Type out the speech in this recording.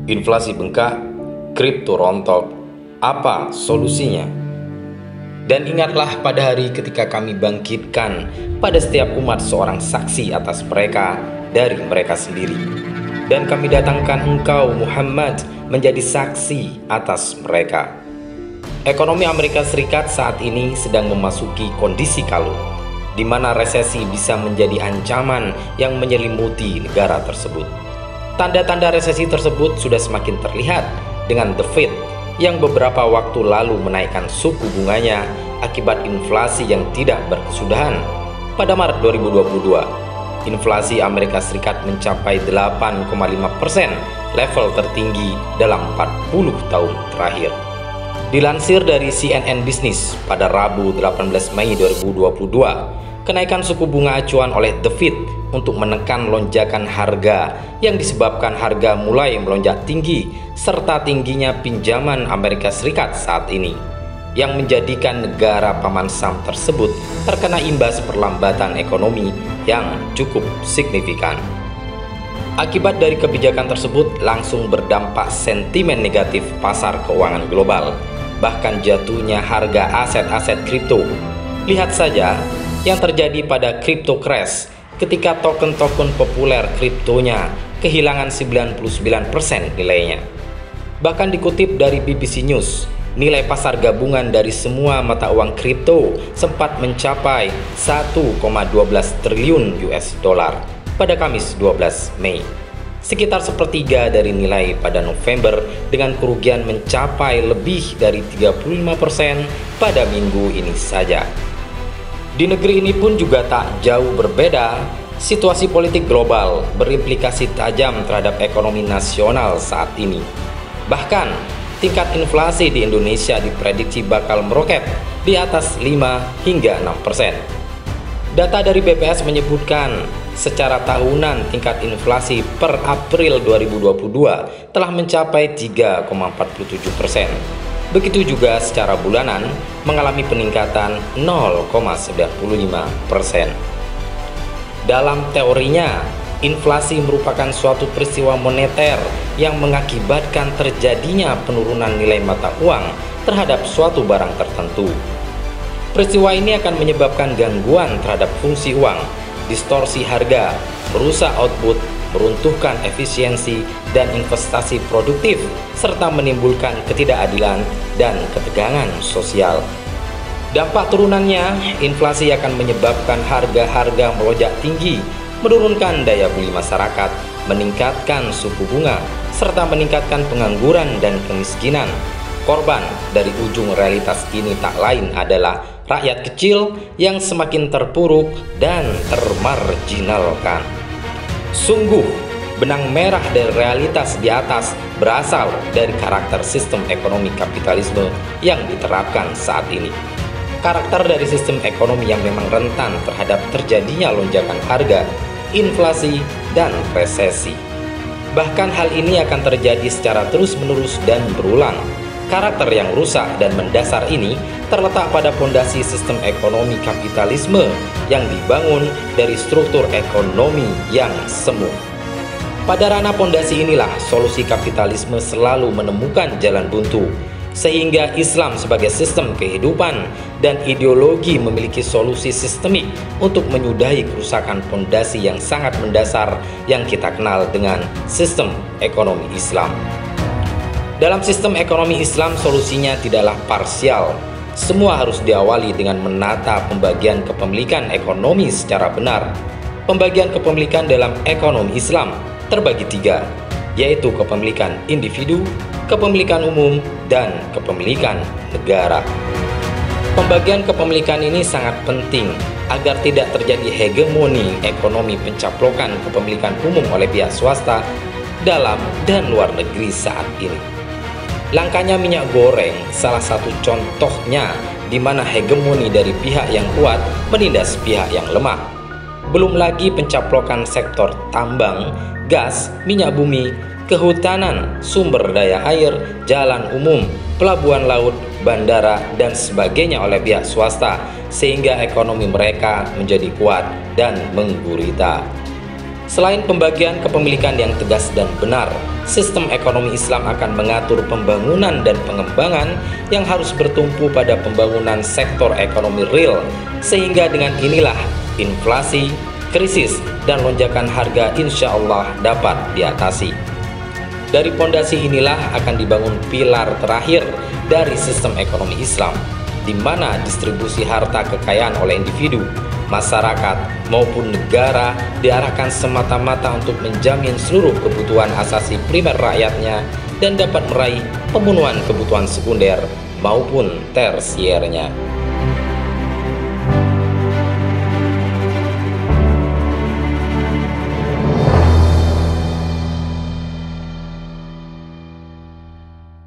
Inflasi bengkak, kripto rontok, apa solusinya? Dan ingatlah pada hari ketika kami bangkitkan pada setiap umat seorang saksi atas mereka dari mereka sendiri. Dan kami datangkan engkau Muhammad menjadi saksi atas mereka. Ekonomi Amerika Serikat saat ini sedang memasuki kondisi kalut, di mana resesi bisa menjadi ancaman yang menyelimuti negara tersebut. Tanda-tanda resesi tersebut sudah semakin terlihat dengan The Fed yang beberapa waktu lalu menaikkan suku bunganya akibat inflasi yang tidak berkesudahan. Pada Maret 2022, inflasi Amerika Serikat mencapai 8,5%, level tertinggi dalam 40 tahun terakhir. Dilansir dari CNN Business pada Rabu 18 Mei 2022, kenaikan suku bunga acuan oleh The Fed untuk menekan lonjakan harga yang disebabkan harga mulai melonjak tinggi serta tingginya pinjaman Amerika Serikat saat ini, yang menjadikan negara paman Sam tersebut terkena imbas perlambatan ekonomi yang cukup signifikan. Akibat dari kebijakan tersebut langsung berdampak sentimen negatif pasar keuangan global, bahkan jatuhnya harga aset-aset kripto. Lihat saja yang terjadi pada crypto crash ketika token-token populer kriptonya kehilangan 99% nilainya. Bahkan dikutip dari BBC News, nilai pasar gabungan dari semua mata uang kripto sempat mencapai 1,12 triliun US dollar pada Kamis 12 Mei. Sekitar sepertiga dari nilai pada November, dengan kerugian mencapai lebih dari 35% pada minggu ini saja. Di negeri ini pun juga tak jauh berbeda. Situasi politik global berimplikasi tajam terhadap ekonomi nasional saat ini. Bahkan tingkat inflasi di Indonesia diprediksi bakal meroket di atas 5 hingga 6%. Data dari BPS menyebutkan secara tahunan tingkat inflasi per April 2022 telah mencapai 3,47%. Begitu juga secara bulanan mengalami peningkatan 0,95%. Dalam teorinya, inflasi merupakan suatu peristiwa moneter yang mengakibatkan terjadinya penurunan nilai mata uang terhadap suatu barang tertentu. Peristiwa ini akan menyebabkan gangguan terhadap fungsi uang, distorsi harga, merusak output, meruntuhkan efisiensi dan investasi produktif, serta menimbulkan ketidakadilan dan ketegangan sosial. Dampak turunannya, inflasi akan menyebabkan harga-harga melonjak tinggi, menurunkan daya beli masyarakat, meningkatkan suku bunga, serta meningkatkan pengangguran dan kemiskinan. Korban dari ujung realitas ini tak lain adalah rakyat kecil yang semakin terpuruk dan termarginalkan. Sungguh, benang merah dari realitas di atas berasal dari karakter sistem ekonomi kapitalisme yang diterapkan saat ini. Karakter dari sistem ekonomi yang memang rentan terhadap terjadinya lonjakan harga, inflasi, dan resesi. Bahkan hal ini akan terjadi secara terus-menerus dan berulang. Karakter yang rusak dan mendasar ini terletak pada fondasi sistem ekonomi kapitalisme yang dibangun dari struktur ekonomi yang semu. Pada ranah fondasi inilah solusi kapitalisme selalu menemukan jalan buntu, sehingga Islam sebagai sistem kehidupan dan ideologi memiliki solusi sistemik untuk menyudahi kerusakan fondasi yang sangat mendasar yang kita kenal dengan sistem ekonomi Islam. Dalam sistem ekonomi Islam, solusinya tidaklah parsial. Semua harus diawali dengan menata pembagian kepemilikan ekonomi secara benar. Pembagian kepemilikan dalam ekonomi Islam terbagi tiga, yaitu kepemilikan individu, kepemilikan umum, dan kepemilikan negara. Pembagian kepemilikan ini sangat penting agar tidak terjadi hegemoni ekonomi pencaplokan kepemilikan umum oleh pihak swasta dalam dan luar negeri saat ini. Langkanya minyak goreng salah satu contohnya, di mana hegemoni dari pihak yang kuat menindas pihak yang lemah. Belum lagi pencaplokan sektor tambang, gas, minyak bumi, kehutanan, sumber daya air, jalan umum, pelabuhan laut, bandara, dan sebagainya oleh pihak swasta, sehingga ekonomi mereka menjadi kuat dan menggurita. Selain pembagian kepemilikan yang tegas dan benar, sistem ekonomi Islam akan mengatur pembangunan dan pengembangan yang harus bertumpu pada pembangunan sektor ekonomi real, sehingga dengan inilah inflasi, krisis, dan lonjakan harga insya Allah dapat diatasi. Dari pondasi inilah akan dibangun pilar terakhir dari sistem ekonomi Islam, di mana distribusi harta kekayaan oleh individu, masyarakat, maupun negara diarahkan semata-mata untuk menjamin seluruh kebutuhan asasi primer rakyatnya dan dapat meraih pemenuhan kebutuhan sekunder maupun tersiernya.